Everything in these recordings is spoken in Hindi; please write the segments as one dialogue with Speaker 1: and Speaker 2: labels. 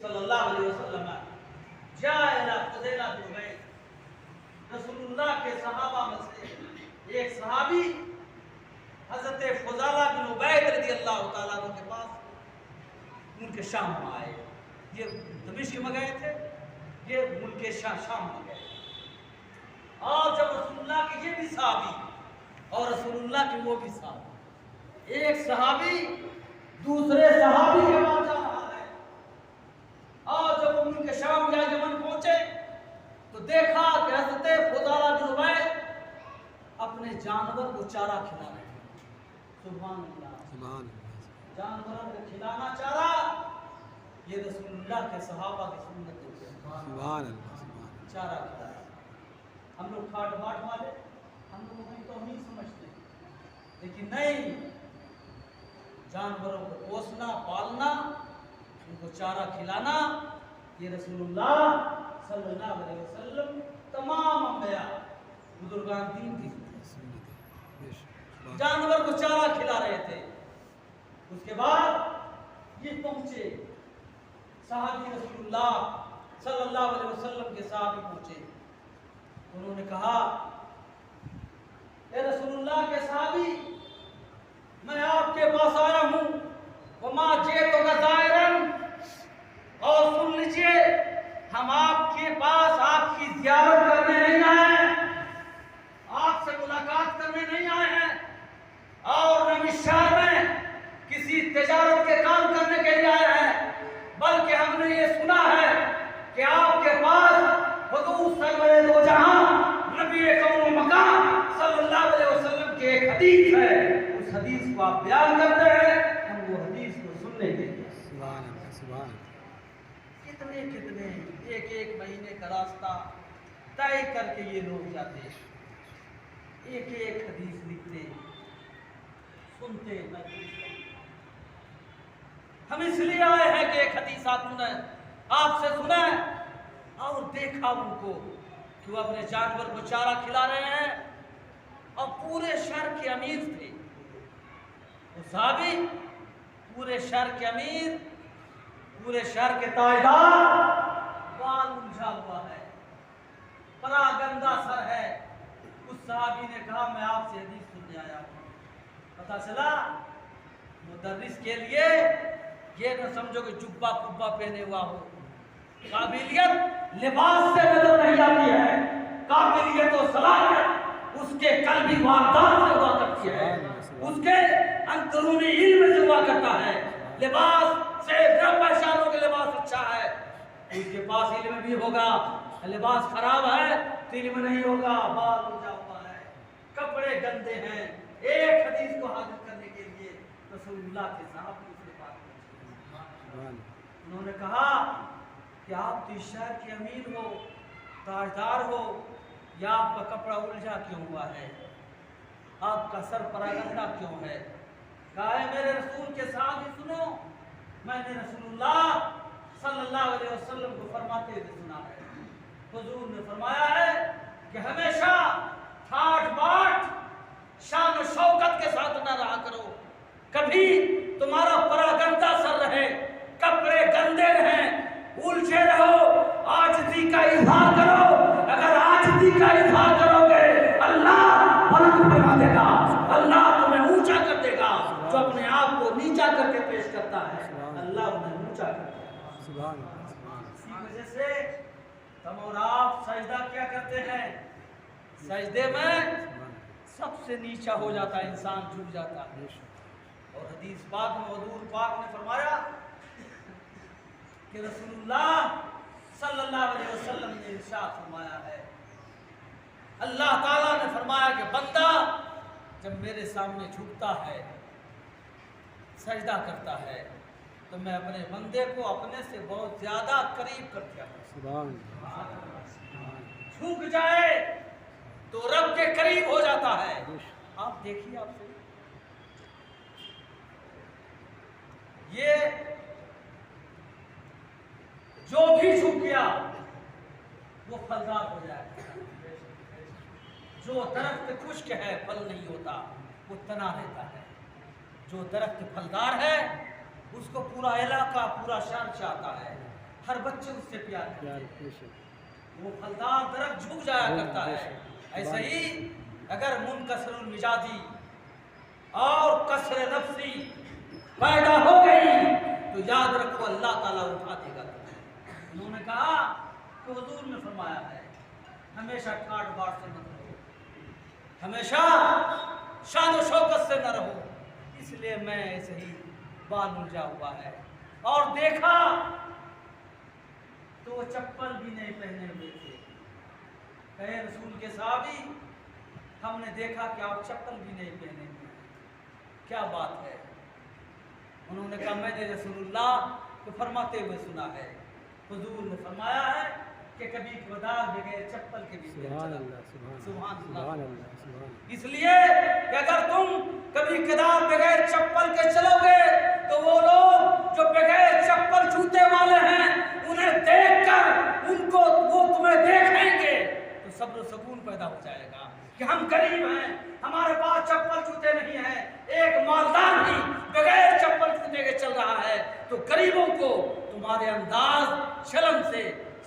Speaker 1: सल्लल्लाहु अलैहि वसल्लम जाए खुदैला दुबई रसूलुल्लाह के सहाबा में से एक सहाबी हजरत फुजाला बिन उबैद रज़ियल्लाहु ताला अन्हु के पास उनके शाम में आए। ये दमिश्क में गए थे, ये उनके शाम में गए। और जब रसूलुल्लाह के ये भी सहाबी और रसूलुल्लाह के वो भी सहाबी, एक सहाबी दूसरे सहाबी के पास जा रहा है। और जब उनके शाम या यमन पहुंचे तो देखा कि हज़रत फुज़ाला बिन उबैद अपने जानवर को चारा खिला रहे हैं। सुभान अल्लाह, सुभान अल्लाह। जानवरों को खिलाना चारा ये रसूलुल्लाह के सहाबा की सुन्नत है। सुभान अल्लाह। चारा खिलाना, हम लोग खाट बाट वाले हम लोगों की तो नहीं समझते, लेकिन नहीं, जानवरों को पोसना पालना उनको चारा खिलाना ये रसूलुल्लाह सल्लल्लाहु अलैहि वसल्लम तमाम अंबिया बुजुर्गान दीन की जानवर को चारा खिला रहे थे। उसके बाद ये पहुंचे सहाबी रसूलुल्लाह सल्लल्लाहु अलैहि वसल्लम के सहाबी पहुंचे। उन्होंने कहा, ए रसूलुल्लाह के सहाबी, मैं आपके पास आया हूं वमा जेतो गज़ायरन, और सुन लीजिए, हम आपके पास आपकी ज़ियारत करने नहीं आए हैं, आपसे मुलाकात करने नहीं आए हैं, और न इस शहर में किसी तिजारत के काम करने के लिए आए हैं, बल्कि हमने ये सुना है कि आपके पास हुजूर सरवरे दो जहां नबी कौम मकान सल्लल्लाहु अलैहि वसल्लम की एक हदीस है। उस हदीस को आप बयान करते हैं, हम वो हदीस को सुनने के लिए सुभान अल्लाह, सुभान अल्लाह। कितने कितने एक एक महीने का रास्ता तय करके ये लोग जाते, एक एक हदीस लिखते, सुनते। हम इसलिए आए हैं कि एक हदीस आपसे सुना और देखा उनको कि वो अपने जानवर को चारा खिला रहे हैं, और पूरे शहर के अमीर थे वो साहबी, पूरे शहर के अमीर, पूरे शहर के ताजदार, बाल उलझा हुआ है, बड़ा गंदा सर है। उस साहबी ने कहा, मैं आपसे हदीस सुनने आया हूँ। पता चला मुदर्रिस के लिए ये न समझो कि जुब्बा कुब्बा पहने हुआ हो, काबिलियत लिबास से नजर नहीं आती है, काबिलियत और सलाहियत उसके कल्बी वारदात से हुआ करती है, उसके अंदरूनी इल्म से हुआ करता है। लिबास से न पहचानो कि लिबास अच्छा है, उसके पास इल्म भी होगा, लिबास खराब है तो इल्म नहीं होगा, बाल उलझा हुआ है, कपड़े गंदे हैं। एक हदीस को हासिल करने के लिए रसूलुल्लाह के साहब दूसरे बात उन्होंने कहा कि आप तो इस शहर के अमीर हो, ताजदार हो, या आपका कपड़ा उलझा क्यों हुआ है, आपका सर परागंदा क्यों है? कहा है, मेरे रसूल के साथ ही सुनो, मैंने रसूलुल्लाह सल्लल्लाहु अलैहि वसल्लम को फरमाते हुए सुना है। हुजूर ने फरमाया है कि हमेशा ठाठ बाट शान और शौकत के साथ ना रहा करो, कभी तुम्हारा परागंदा सर रहे, कपड़े गंदे रहें, उलझे रहो, आजिज़ी का इज़हार करो। अगर आजिज़ी का इज़हार करोगे अल्लाह बुलंद बना देगा, अल्लाह तुम्हें ऊंचा कर देगा। जो अपने आप को नीचा करके पेश करता है अल्लाह उन्हें ऊंचा करता है। इसी वजह से हम और आप सजदा क्या करते हैं, सजदे में सबसे नीचा हो जाता है इंसान, झुक जाता है। और हदीस पाक में हुजूर पाक ने फरमाया कि रसूलुल्लाह सल्लल्लाहु अलैहि वसल्लम ने इरशाद फरमाया है, अल्लाह ताला ने फरमाया कि बंदा जब मेरे सामने झुकता है, सजदा करता है, तो मैं अपने बंदे को अपने से बहुत ज्यादा करीब कर दिया हूं। झुक जाए तो रब के करीब हो जाता है। आप देखिए, आपसे ये जो भी झुक गया वो फलदार हो जाएगा। जो दरख्त खुश्क है फल नहीं होता, वो तना रहता है। जो दरख्त फलदार है उसको पूरा इलाका, पूरा शहर चाहता है। हर बच्चे उससे प्यार करते हैं।
Speaker 2: बेशक।
Speaker 1: वो फलदार दरख्त झुक जाया करता है। ऐसे ही अगर मुनकसरुल मिजाजी और कसर नफ्सी पैदा हो गई तो याद रखो अल्लाह ताला उठा देगा तुम्हें। उन्होंने कहा कि हुजूर ने फरमाया है हमेशा ठाट बाट से मत रहो, हमेशा शान और शौकत से न रहो। इसलिए मैं ऐसे ही बाल उलझा हुआ है। और देखा तो वो चप्पल भी नहीं पहने हुए थे। कहे रसूल के साहबी हमने देखा कि आप चप्पल भी नहीं पहने हुए, क्या बात है? उन्होंने कहा मैंने रसूलुल्लाह को फरमाते हुए सुना है, हुजूर ने फरमाया है कि कभी खुदार बगैर चप्पल के भी
Speaker 2: सुभान अल्लाह, सुभान अल्लाह।
Speaker 1: इसलिए कि अगर तुम कभी कदार बगैर चप्पल के चलोगे तो वो लोग जो बगैर चप्पल जूते वाले हैं उन्हें देखकर उनको वो तुम्हें देखेंगे तो सब्र सुकून पैदा हो जाएगा कि हम गरीब हैं, हमारे पास चप्पल जूते नहीं हैं। एक मालदार भी बगैर चप्पल जूते के चल रहा है तो गरीबों को तुम्हारे अंदाज शर्म से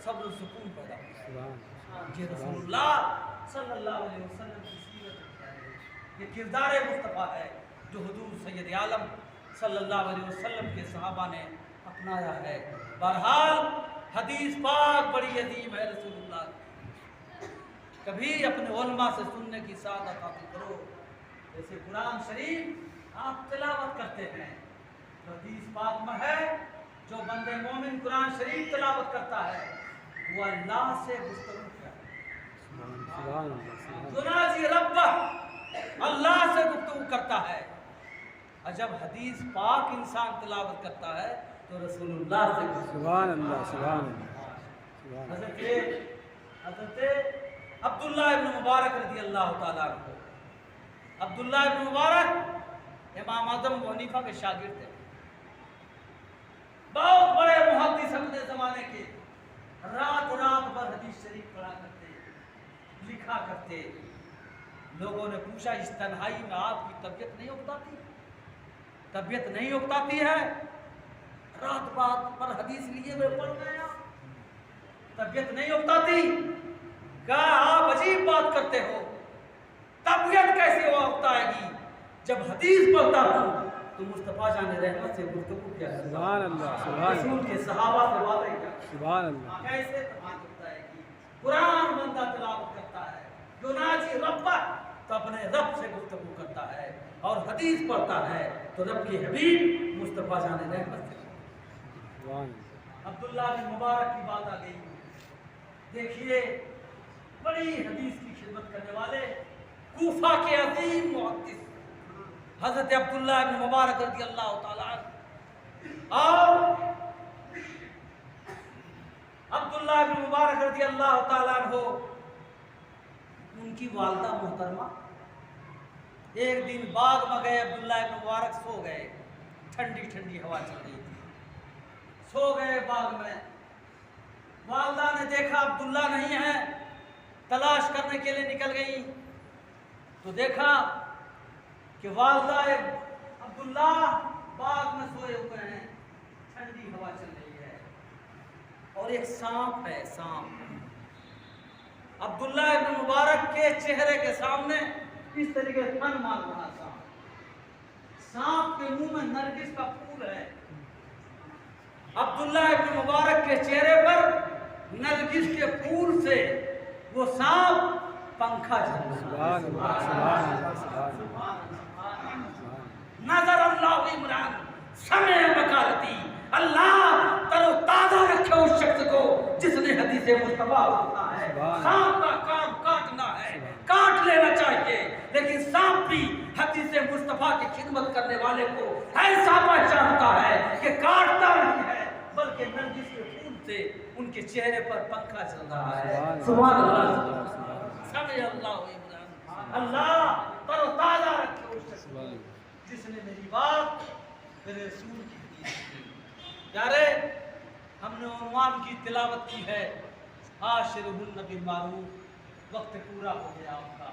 Speaker 1: सब्र सुकून पैदा होगा। ये रसूलुल्लाह सल्लल्लाहु अलैहि वसल्लम की सीरत है, ये किरदार मुस्तफ़ा है जो हुजूर सैयद आलम सल्लल्लाहु अलैहि वसल्लम के सहाबा ने अपनाया है। बहरहाल हदीस पाक बड़ी अजीम है रसूलुल्लाह, कभी अपने उलमा से सुनने की सादत हासिल करो। जैसे कुरान शरीफ आप तिलावत करते हैं तो हदीस पाक में है जो बंदे मोमिन कुरान शरीफ तिलावत करता है वो अल्लाह से गुफ्तगू करता है, युनाजी रब्बह, अल्लाह से गुफ्तगू करता है। और जब हदीस पाक इंसान तिलावत करता है तो रसूलुल्लाह से
Speaker 2: सुभान अल्लाह, सुभान
Speaker 1: हज़रत अब्दुल्लाह इब्न मुबारक रज़ी अल्लाह ताला अन्हु, अब्दुल्लाह इब्न मुबारक इमाम आज़म अबू हनीफा के शागिर्द थे, बहुत बड़े मुहद्दिस अपने ज़माने के, रात रात भर हदीस शरीफ पढ़ा करते, लिखा करते। लोगों ने पूछा इस तन्हाई में आपकी तबीयत नहीं उकताती? तबीयत नहीं उकताती है? रात रात पर हदीस लिए हुए पढ़ रहे हैं, तबीयत नहीं उकताती? क्या आप अजीब बात करते हो, तबीयत कैसे उकताएगी? जब हदीस पढ़ता हूँ तो मुस्तफा जाने रहमत से गुफ्तगू किया,
Speaker 2: सुभान अल्लाह, सुभान
Speaker 1: रसूल के सहाबा से बातें किया,
Speaker 2: सुभान अल्लाह।
Speaker 1: कैसे तबादुल उकताएगी? कुरान बंदा तिलावत करता है, युनाजी रब्बा, तो अपने रब से गुफ्तगू करता है, और हदीस पढ़ता है तो रब के हबीब मुस्तफा जाने रहमत से। अब्दुल्लाह बिन मुबारक की बात आ गई। देखिए बड़ी हदीस की खिदमत करने वाले कूफा के अजीम मुहद्दिस हजरत अब्दुल्लाह इब्न मुबारक रज़ी अल्लाह ताला अन्हु, और अब्दुल्लाह इब्न मुबारक रज़ी अल्लाह ताला अन्हु उनकी वालिदा मोहतरमा एक दिन बाग में गए, अब्दुल्लाह इब्न मुबारक सो गए, ठंडी ठंडी हवा चल रही थी, सो गए बाग में। वालिदा ने देखा अब्दुल्ला नहीं है, तलाश करने के लिए निकल गई तो देखा कि वालिदा अब्दुल्ला बाग में सोए हुए हैं, ठंडी हवा चल रही है और एक सांप है। सांप अब्दुल्ला इब्न मुबारक के चेहरे के सामने इस तरीके से फन मार रहा सांप। सांप के मुंह में नरगिस का फूल है। अब्दुल्ला इब्न मुबारक के चेहरे पर नरगिस के फूल से वो सांप पंखा झल रहा है। नजर अल्लाह इमरान समय वकालती, अल्लाह तरोताजा रखे उस शख्स को जिसने हदीस मुस्तफा पढ़ा है। सांप का काम काटना है, काट लेना चाहिए, लेकिन सांप भी हदीस मुस्तफा की खिदमत करने वाले को ऐसा पहचानता है कि काटता नहीं है बल्कि नरगिस के फूल से उनके चेहरे पर पंखा चल रहा है। सुभान अल्लाह, समय अल्लाह इमरान, अल्लाह तरोताजा रखे उस शख्स को जिसने मेरी बात मेरे रसूल की हदीस की। यारे हमने उन्वान की तिलावत की है आशिरुहुन बिल मारूफ, वक्त पूरा हो गया आपका।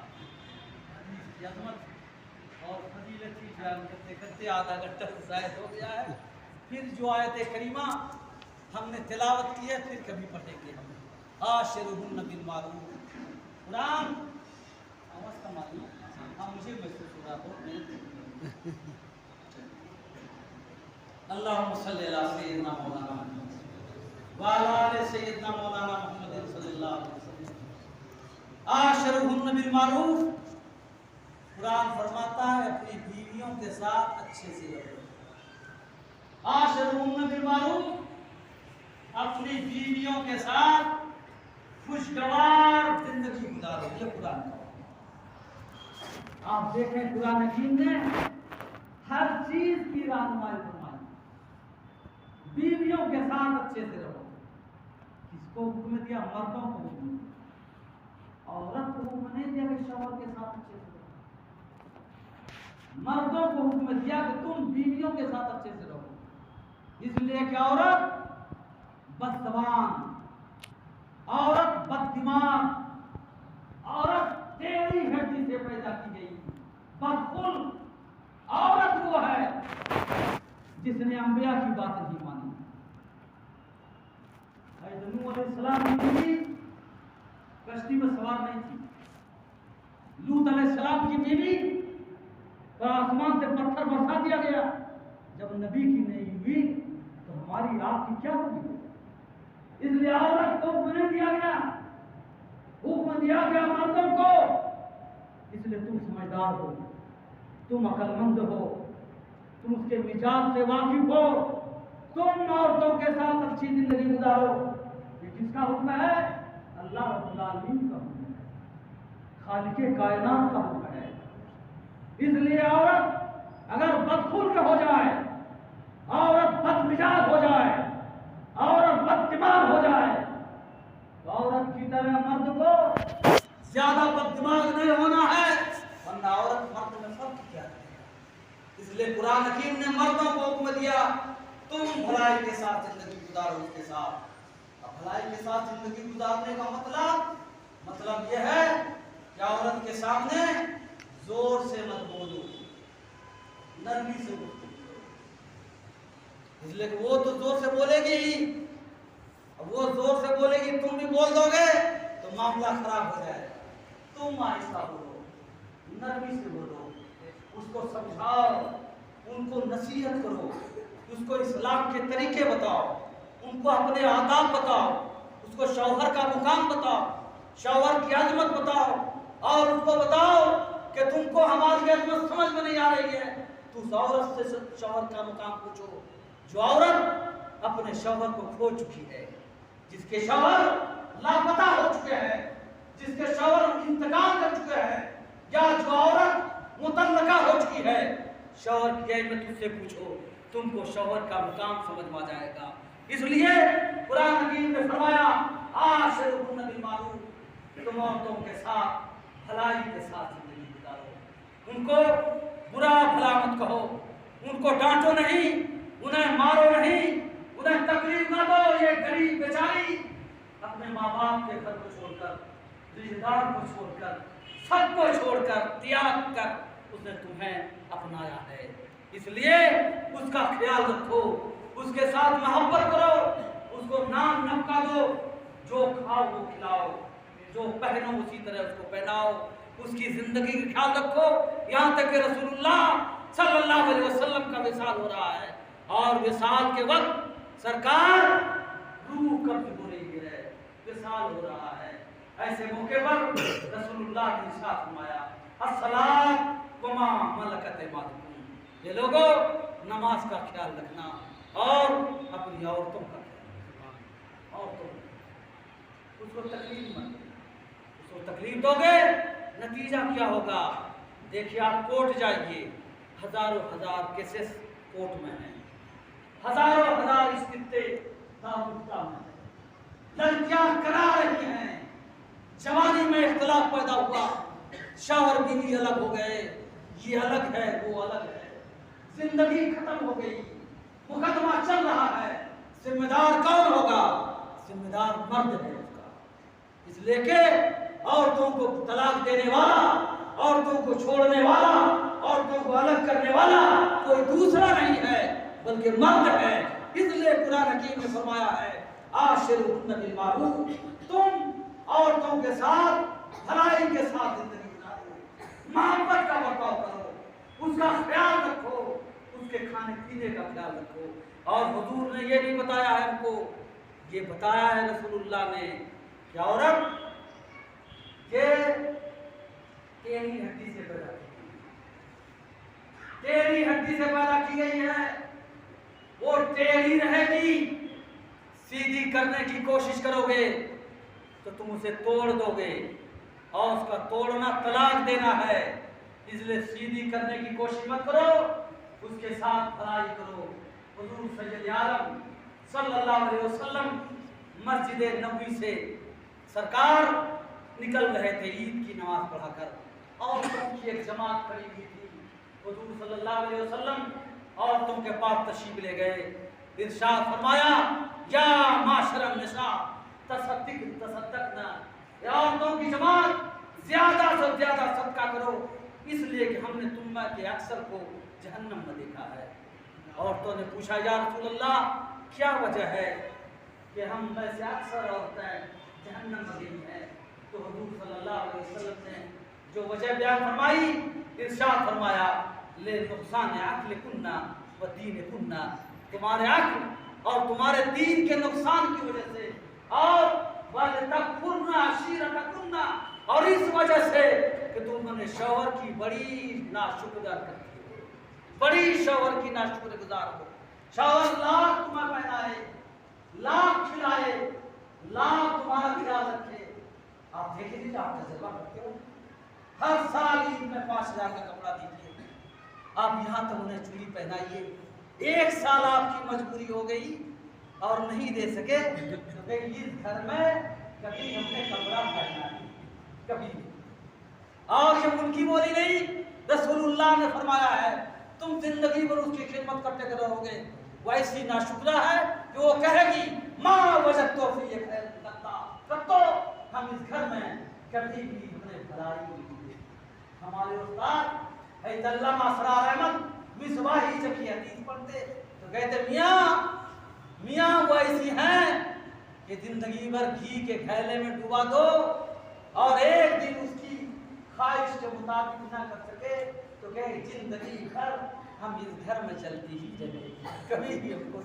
Speaker 1: हदीस की अज़मत और फजीलत की बयान करते करते आधा घंटा शायद हो गया है। फिर जो आयत करीमा हमने तिलावत की है, फिर कभी पढ़ेंगे हम। आशिरुहुन्ना बिल मारूफ। कुरान आवाज कम आ रही है, हाँ मुझे महसूस हो रहा हो। अल्लाहुम्मा सल्ली अला सय्यिदना मौलाना व अला आलि सय्यिदना मौलाना मुहम्मद सल्लल्लाहु अलैहि वसल्लम। आशिरुहुन्ना बिल मारूफ। कुरान फरमाता है अपनी बीवियों के साथ अच्छे से रहो। आशिरुहुन्ना बिल मारूफ, अपनी बीवियों के साथ खुशगवार जिंदगी गुजारो, ये कुरान का। आप देखें कुरान हकीम ने हर चीज की रहनुमाई फरमाई। बीवियों के साथ अच्छे से रहो। किसको हुक्म दिया? मर्दों को हुक्म दिया। औरत को हुक्म नहीं दिया कि शौहर के साथ अच्छे से रहो। मर्दों को हुक्म दिया कि तुम बीवियों के साथ अच्छे से रहो, इसलिए कि औरत बदजबान, औरत बददिमाग, औरत टेढ़ी हड्डी से पैदा की गई, बदखुल्क। औरत वो है जिसने अंबिया की बात नहीं मानी। नूह अलैहिस्सलाम की बीवी कश्ती में सवार नहीं थी। लूत अलैहिस्सलाम की बीवी पर आसमान से पत्थर बरसा दिया गया। जब नबी की नहीं हुई तो हमारी आपकी क्या होगी? इसलिए औरत को हुक्म नहीं दिया गया, हुक्म दिया गया मर्दों को। इसलिए तुम समझदार हो, तुम अक्लमंद हो, तुम उसके मिजाज से वाकिफ हो, तुम औरतों के साथ अच्छी जिंदगी गुजारो। ये किसका हुक्म है? अल्लाह रब्बुल आलमीन का हुक्म है, खालिके कायनात का हुक्म है। इसलिए औरत अगर बदखुल्क हो जाए, औरत बदमिजाज हो जाए, औरत बददिमाग हो जाए, तो औरत की तरह मर्द को ज्यादा बददिमाग नहीं होना है, वरना औरत मर्द में फर्क क्या है। इसलिए कुरान हकीम ने मर्दों को हुक्म दिया तुम भलाई के साथ जिंदगी गुजारो उसके साथ। अब भलाई के साथ जिंदगी गुजारने का मतलब यह है कि औरत के सामने जोर से मत बोलो, नरमी से बोलो। इसलिए वो तो जोर से बोलेगी ही, अब वो जोर से बोलेगी, तुम भी बोल दोगे तो मामला खराब हो जाए। तुम आहिस्ता बोलो, नरमी से बोलो, उसको समझाओ, उनको नसीहत करो, उसको इस्लाम के तरीके बताओ, उनको अपने आदाब बताओ, उसको शौहर का मुकाम बताओ, शौहर की अजमत बताओ, और उसको बताओ कि तुमको हमारी अजमत समझ में नहीं आ रही है, तो उस औरत से शौहर का मुकाम पूछो जो औरत अपने शौहर को खो चुकी है, जिसके शौहर लापता हो चुके हैं, जिसके शौहर इंतकाल कर चुके हैं, या जो औरत मुतल्लका हो चुकी है, शौहर की अहमियत उससे पूछो, तुमको शौहर का मुकाम समझ में आ जाएगा। इसलिए कुरान हकीम ने फरमाया आशिरुहुन्ना बिल मारूफ, तुम औरतों के साथ भलाई के साथ जिंदगी गुजारो, उनको बुरा भला मत कहो, उनको डांटो नहीं, उन्हें मारो नहीं, उन्हें तकलीफ न दो। ये गरीब बेचारी अपने माँ बाप के घर को छोड़कर, रिश्तेदार को छोड़कर, सबको छोड़कर, त्याग कर उसने तुम्हें अपनाया है, इसलिए उसका ख्याल रखो, उसके साथ मोहब्बत करो, उसको नाम नमका दो, जो खाओ वो खिलाओ, जो पहनो उसी तरह उसको पहनाओ, उसकी जिंदगी का ख्याल रखो। यहाँ तक कि रसूलुल्लाह सल्लल्लाहु अलैहि वसल्लम का विसाल हो रहा है, और विसाल के वक्त सरकार रूह कब्ज हो रही है, विसाल हो रहा है। ऐसे मौके पर रसूलुल्लाह ने इरशाद फरमाया अस्सलात व मा मलकत यमीनुकुम, ये लोगों नमाज का ख्याल रखना और अपनी औरतों का ख्याल, औरतों उसको तकलीफ मत दो, उसको तकलीफ दोगे नतीजा क्या होगा? देखिए आप कोर्ट जाइए, हजारों हजार केसेस कोर्ट में हैं, हजारों हजार स्थिति दारुफ्ता में है, लड़कियां करा रही हैं, जवानी में इख्तिलाफ पैदा हुआ, शौहर बीवी अलग हो गए, ये अलग है वो अलग है, जिंदगी खत्म हो गई, मुकदमा चल रहा है, जिम्मेदार कौन होगा? जिम्मेदार मर्द है उसका। इसलिए कि औरतों को तलाक देने वाला, औरतों को छोड़ने वाला, औरतों को अलग करने वाला कोई दूसरा नहीं है, बल्कि मर्द है। इसलिए कुरान हकीम ने फरमाया है आशिरुहुन्ना बिल मारूफ, तुम औरतों के साथ भलाई के साथ जिंदगी गुजारो, मोहब्बत का बर्ताव करो, उसका ख्याल रखो, उसके खाने पीने का ख्याल रखो। और हुजूर ने ये नहीं बताया है हमको, ये बताया है रसूलुल्लाह ने कि औरत ये टेढ़ी हड्डी से पैदा की गई, टेढ़ी हड्डी से पैदा की गई है, वो टेढ़ी रहेगी। सीधी करने की कोशिश करोगे तो तुम उसे तोड़ दोगे, और उसका तोड़ना तलाक देना है। इसलिए सीधी करने की कोशिश मत करो, उसके साथ भलाई करो। हुजूर सैयद आलम सल्लल्लाहु अलैहि वसल्लम मस्जिद नबवी से सरकार निकल रहे थे ईद की नमाज पढ़ाकर, और उनकी एक जमात खड़ी हुई थी। हुजूर सल्लल्लाहु अलैहि वसल्लम और तुम के पास तशरीफ ले गए। इरशाद फरमाया या माशरन निसा तसद्दक़ना, औरतों की जमात ज्यादा से ज्यादा सदका करो, इसलिए कि हमने तुम में के अक्सर को जहन्नम में देखा है। औरतों ने पूछा या रसूल अल्लाह क्या वजह है कि हम में से अक्सर औरतें जहन्नम में गई हैं? तो हुजूर सल्लल्लाहु अलैहि वसल्लम ने जो वजह बयान फरमाई, इरशाद फरमाया ले नुकसान अक्ल कुन्ना व दीन कुन्ना, तुम्हारे अक्ल और तुम्हारे दीन के नुकसान की वजह से, और और इस वजह से कि तुमने शौहर की बड़ी नाशुक्र करती हो, बड़ी शौहर की नाशुक्रगुजार हो। शौहर लाख तुम्हें पहनाए, लाख खिलाए, लाख तुम्हारा ख्याल रखे, आप देख लीजिए, आप तजुर्बा करते हो, हर साल ईद में 5000 का कपड़ा दीजिए, आप यहाँ तक उन्हें चूड़ी पहनाइए, एक साल आपकी मजबूरी हो गई और नहीं दे सके तो इस घर में कभी हमने कपड़ा पहना नहीं, कभी नहीं। और ये उनकी बोली नहीं, रसूलुल्लाह ने फरमाया है तुम जिंदगी भर उसकी खिदमत करते रहोगे, वैसी नाशुक्रा है कि वो कहेगी माँ वजदतु फी तो हम इस घर में कभी भी हमने भलाई नहीं की। हमारे उस्ताद अल्लामा असरार अहमद मिसबाही जब ये हदीस पढ़ते तो कहते मियाँ वो ऐसी हैं कि जिंदगी भर घी के घैले में डुबा दो और एक दिन उसकी ख्वाहिश के मुताबिक ना कर सके तो कहे जिंदगी भर हम इस घर में चलती ही चलेगी, कभी भी हमको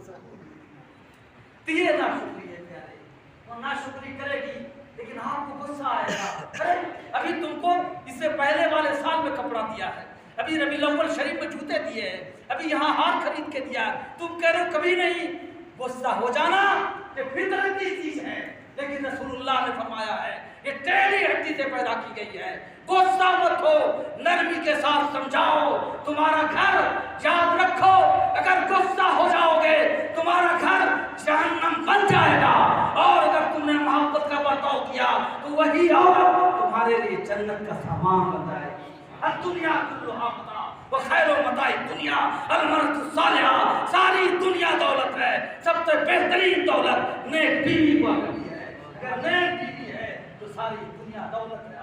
Speaker 1: ये नाशुक्री है प्यारे, वो नाशुक्री करेगी लेकिन आपको गुस्सा आएगा। अभी तुमको इससे पहले वाले साल में कपड़ा दिया है, अभी रबीउल अव्वल शरीफ में जूते दिए हैं, अभी यहाँ हार खरीद के दिया है, तुम कह रहे हो कभी नहीं। गुस्सा हो जाना ये फितरत की चीज है, लेकिन रसूलुल्लाह ने फरमाया है ये टेढ़ी हड्डी से पैदा की गई है। गुस्सा मत हो, नरमी के साथ समझाओ। तुम्हारा घर याद रखो, अगर गुस्सा हो जाओगे तुम्हारा घर जहन्नम बन जाएगा, और अगर तुमने मोहब्बत का बर्ताव किया तो वही औरत तुम्हारे लिए जन्नत का सामान बन जाएगी। दुनिया कुल्लुहा मता व खैरो मताई दुनिया अलमरतु सालिहा, सारी दुनिया दौलत है, सबसे बेहतरीन दौलत नेक बीवी हुआ करती है। अगर नेक बीवी है तो सारी दुनिया दौलत है।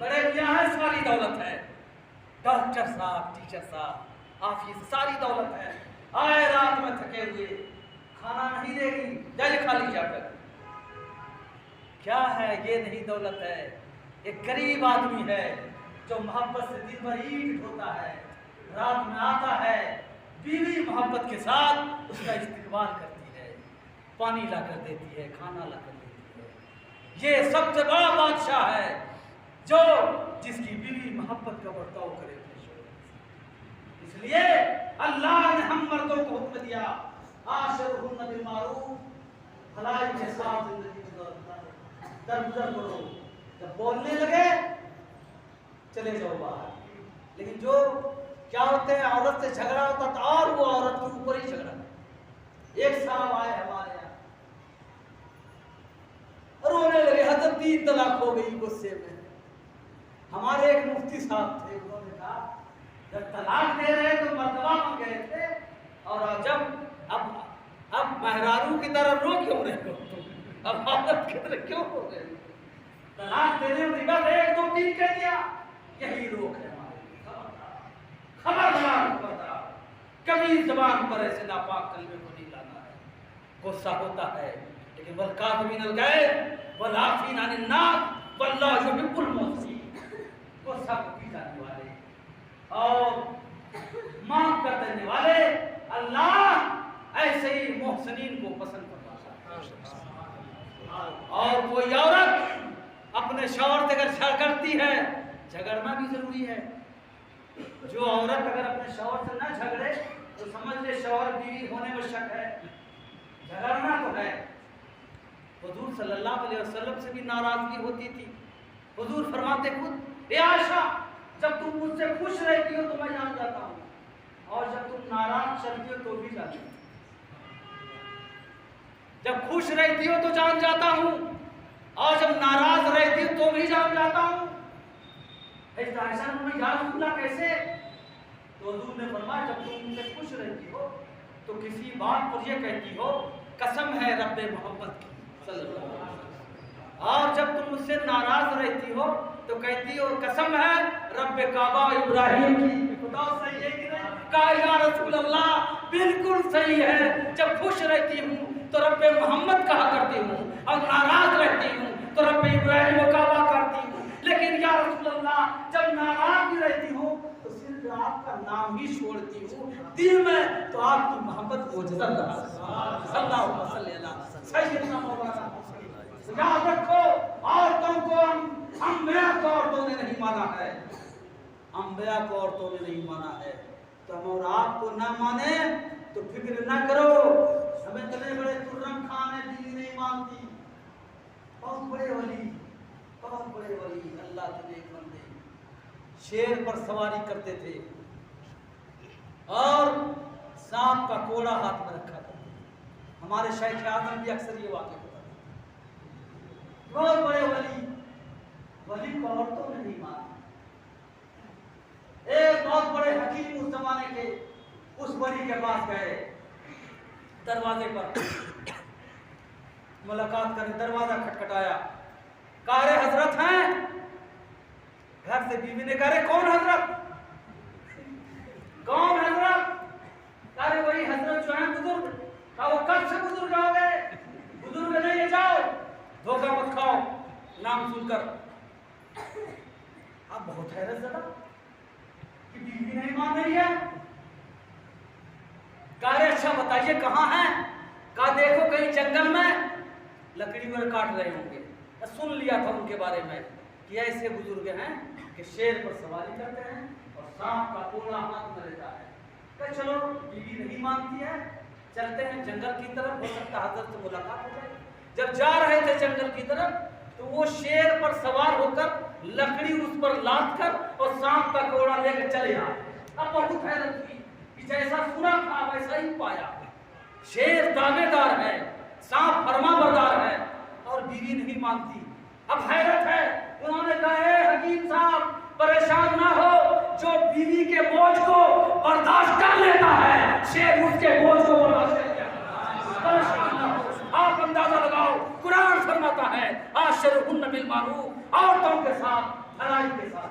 Speaker 1: बड़े मियाँ है सारी दौलत है, डॉक्टर साहब, टीचर साहब, ऑफिस सारी दौलत है। आए रात में थके हुए खाना नहीं देगी, जाइए खा लीजिए जाकर। क्या है ये नहीं दौलत है, एक गरीब आदमी है जो मोहब्बत से दिन भर ईंट ढोता है, रात में आता है, बीवी मोहब्बत के साथ उसका इस्तेमाल करती है, पानी ला कर देती है, खाना ला कर देती है। ये सबसे बड़ा बादशाह है जो जिसकी बीवी मोहब्बत का बर्ताव करे। इसलिए अल्लाह ने हम मर्दों को हुक्म दिया आशिरुहुन्ना बिल मारूफ, भलाई के साथ जिंदगी दरगुजर करो। जब बोलने लगे चले जाओ बाहर, लेकिन जो क्या होते हैं औरत से झगड़ा होता था और वो औरत के ऊपर ही झगड़ा। एक साहब आए हमारे यहाँ, रोने लगे, हजरत 3 तलाक हो गई गुस्से में। हमारे एक मुफ्ती साहब थे, उन्होंने कहा जब तलाक दे रहे तो मर्तबा में गए थे, और जब अब मेहरारू की तरह रो क्यों रहे हो तुम, अब औरत की तरह क्यों हो गए? तलाक देने में बस 1 2 3 कह दिया, यही रोक है हमारे। खबरदार खबरदार, कभी जबान पर ऐसे नापाक कलमे को नहीं लाना है। गुस्सा होता है लेकिन वल काज़िमीनल गैज़ वल आफ़ीना अनिन नास वल्लाहु युहिब्बुल मुहसिनीन। गुस्सा को पी जाने वाले और माफ कर देने वाले अल्लाह ऐसे ही मुहसिनीन को पसंद करता है। और कोई औरत अपने शौहर से अगर झगड़ती है, झगड़ना भी जरूरी है। जो औरत अगर अपने शौहर से ना झगड़े तो समझ ले शौहर बीवी होने में शक है। झगड़ना तो है। हुजूर सल्लल्लाहु अलैहि वसल्लम से भी नाराजगी होती थी। हुजूर फरमाते खुद, ए आयशा, जब तुम मुझसे खुश रहती हो तो मैं जान जाता हूँ, और जब तुम नाराज चलती हो तो भी जानती हूँ। जब खुश रहती हो तो जान जाता हूँ, और जब नाराज रहती हो तो भी जान जाता हूँ। आयशा ने या रसूल अल्लाह कैसे? तो हुजूर ने फरमाया, जब तुम मुझसे खुश रहती हो तो किसी बात पर ये कहती हो, कसम है रब्बे मोहम्मद की सल्लल्लाहु अलैहि वसल्लम। और जब तुम मुझसे नाराज रहती हो तो कहती हो, कसम है रब्बे काबा इब्राहिम की। खुदा सही है कि नहीं? कहा या रसूल अल्लाह बिल्कुल सही है। जब खुश रहती हूँ तो रब्बे मोहम्मद कहा करती हूँ, और नाराज रहती हूँ तो रब्बे इब्राहिम व काबा करती हूँ। लेकिन या रसूल अल्लाह जब नाराज भी रहती हूँ तो सिर्फ आपका नाम ही छोड़ती हूँ, दिल में तो आपकी मोहब्बत को सल्लल्लाहु अलैहि वसल्लम। याद रखो, औरतों को अंबिया को औरतों ने नहीं माना है, अंबिया को औरतों ने नहीं माना है। तो हम और आपको ना माने तो फिक्र ना करो। हमें इतने बड़े तुर्रम खान है, दीदी नहीं मानती। बहुत बड़े वली, बहुत बड़े वली, अल्लाह के नेक बंदे, शेर पर सवारी करते थे और सांप का कोड़ा हाथ में रखा था। हमारे शेख आजम भी अक्सर ये वाक़या होता था। बहुत बड़े वली, वली को औरतों ने नहीं माना। एक बहुत बड़े हकीम उस जमाने के उस वली के पास गए, दरवाजे पर मुलाकात करने, दरवाजा खटखटाया। कहा रे हजरत हैं? घर से बीवी ने कहा रे कौन हजरत? कौन हजरत? अरे वही हजरत जो है बुजुर्ग। कहा वो कब से बुजुर्ग हो गए? बुजुर्ग नहीं, जाओ धोखा मत खाओ नाम सुनकर। अब बहुत हैरत ज़दा कि बीवी नहीं मान रही है। कहा रे अच्छा बताइए कहाँ है? कहा देखो कहीं जंगल में लकड़ी में काट रहे होंगे। सुन लिया था उनके बारे में कि ऐसे बुजुर्ग हैं कि शेर पर सवारी करते हैं और सांप का कोड़ा हाथ में रहता है। तो चलो बीवी नहीं मानती है, चलते हैं जंगल की तरफ, हो सकता है हजरत से मुलाकात हो जाए। जब जा रहे थे जंगल की तरफ तो वो शेर पर सवार होकर लकड़ी उस पर लाद कर और सांप का कोड़ा लेकर चले आए। अब बहुत हैरत हुई कि जैसा सुना था वैसा ही पाया। शेर दावेदार है, सांप फरमाबरदार है और बीवी नहीं मानती। अब हैरत है, उन्होंने कहा हकीम साहब परेशान ना हो, जो बीवी के बोझ को बर्दाश्त कर लेता है शेर उसके बोझ को बर्दाश्त कर लेता है। परेशान ना हो। आप अंदाजा लगाओ, कुरान फरमाता है आशिरुहुन्ना बिल मारूफ, औरतों के साथ भलाई के साथ।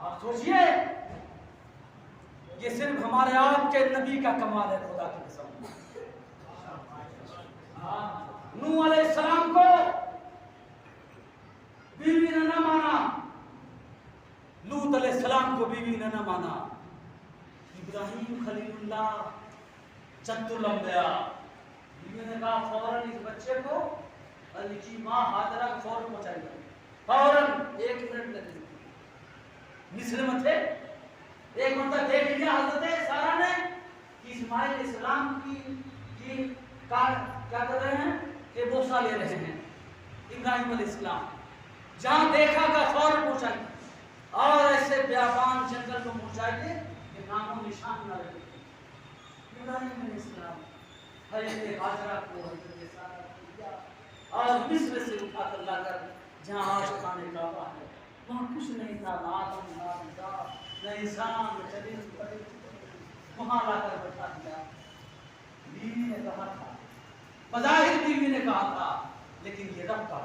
Speaker 1: आप सोचिए, ये सिर्फ हमारे आपके नबी का कमाल है। खुदा की कसम, नूह अलैहिस्सलाम को बीवी ने न माना, लूत अलैहिस्सलाम को बीवी ने न माना, इब्राहिम खलीलुल्लाह जद्दुल अंबिया, बीवी ने कहा फौरन इस बच्चे को अल्की माँ हाजरा को फौरन पहुंचाइए, फौरन 1 मिनट लगेगा। मिस्र में थे, एक मतलब देख लिया हजरत सारा ने कि इस्माइल इस्लाम की क्या कर रहे हैं कि बोसा ले रहे हैं इब्राहिम अलैहिस्सलाम। जहां देखा का फौरन पहुंचाई और ऐसे व्यापान जंगल को पहुंचाइए कि नामो निशान न रहे। इब्राहिम अलैहिस्सलाम हजरत हाजरा को हजरत सारा को दिया और मिस्र से उठाकर लाकर जहां आज खाने का है वहां कुछ नहीं था, ना आदम ना पिता न इंसान न चलिए, वहां लाकर बैठा दिया। बीवी ने कहा था, बज़ाहिर बीवी ने कहा था, लेकिन ये रब का